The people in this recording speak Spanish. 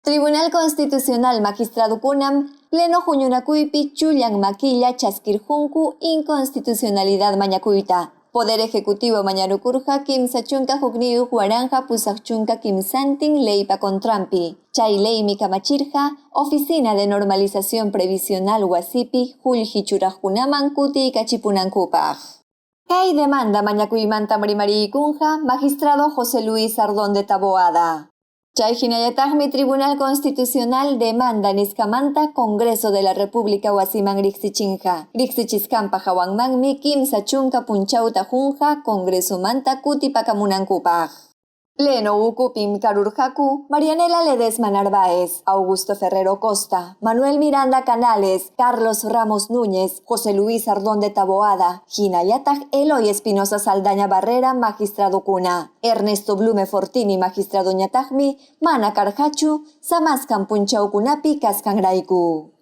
Tribunal Constitucional Magistrado Kunam, Pleno Juñunakuypi chullan maquilla chaskirjunku inconstitucionalidad mañakuyta. Poder Ejecutivo mañarukurja kimsa chunka hukniyu huaranja pusakchunka kimsantin leypa kontrampi. Chay leymi kamachirja, Oficina de Normalización Previsional Wasipi Julji churajkunaman kuti kachipunankupaj. Kay demanda mañakuymanta mrimarikunja Magistrado José Luis Ardón de Taboada. Chay hinallataqmi Tribunal Constitucional demanda niskamanta Congreso de la República wasiman riqsichinja. Riqsichiskampa hawanmanmi kimsa chunka punchauta junja Congreso manta kutipakamunankupaj. Pleno ukupim karurjaku Marianela Ledesma Narváez, Augusto Ferrero Costa, Manuel Miranda Canales, Carlos Ramos Núñez, José Luis Ardón de Taboada, hinallataq Eloy Espinosa Saldaña Barrera, Magistrado Kuna, Ernesto Blume Fortini, Magistrado ñataqmi, Mana Karhachu, Samaskan Punchaukunapi Kaskanrayku.